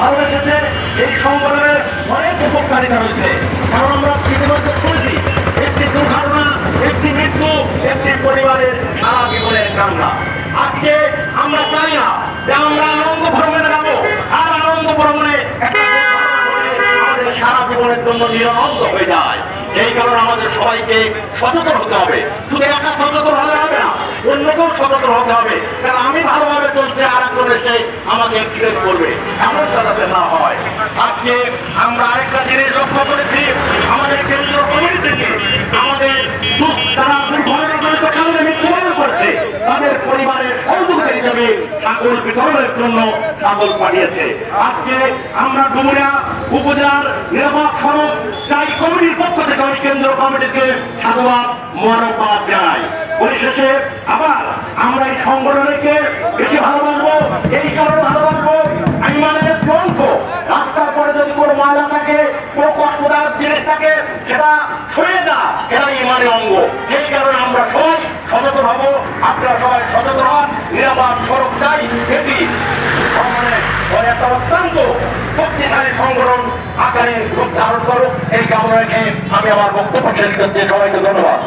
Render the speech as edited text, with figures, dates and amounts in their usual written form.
ভালোবেসেছে, এই সংগঠনের অনেক উপকারিতা রয়েছে। কারণ আমরা ইতিমধ্যে শুনেছি একটি দুর্ঘটনা, একটি মৃত্যু, একটি পরিবারের সারা জীবনের কান্না। আজকে আমরা চাই না যে আমরা আনন্দ ভ্রমণে যাবো, আর আনন্দ ভ্রমণে আমাদের সারা জীবনের জন্য নিরন্ত হয়ে যায়। সেই কারণে আমাদের সবাইকে সচেতন হতে হবে। শুধু একা সচেতন হলে হবে না, অন্যকেও সচেতন হতে হবে। কারণ আমি ভালোভাবে চলছে, আর একজন এসে আমাকে অ্যাক্সিডেন্ট করবে, এমন যাতে না হয়। আজকে আমরা আরেকটা জিনিস লক্ষ্য করেছি, আমাদের কেন্দ্রীয় কমিটি থেকে আমাদের যারা দুর্ঘটনাজনিত কারণে মৃত্যুবরণ করছে তাদের পরিবারের সহযোগিতা হিসেবে ছাগল বিতরণের জন্য ছাগল পাঠিয়েছে। আজকে আমরা ডুমুরিয়া উপজেলার নিরাপদ সড়ক চাই কমিটির পক্ষ থেকে ওই কেন্দ্র কমিটিকে সাধুবাদ মোবারকবাদ জানাই। পরিশেষে আবার আমরা এই সংগঠনকে বেশি ভালোবাসবো, এই কারণে ভালোবাসবো ইমানের একটি অংশ। রাস্তার পরে যদি কোনো ময়লা থাকে, কোনো কষ্টদায়ক জিনিস থাকে, সেটা সরিয়ে দেওয়া, এটা ইমানের অঙ্গ। সেই কারণে আমরা সবাই সচেতন হব, আপনারা সবাই সচেতন হন। নিরাপদ সড়ক চাই, এটি একটা অত্যন্ত শক্তিশালী সংগঠন আকারে রূপ ধারণ করুক, এই কামনা রেখে আমি আমার বক্তব্য শেষ করছি। সবাইকে ধন্যবাদ।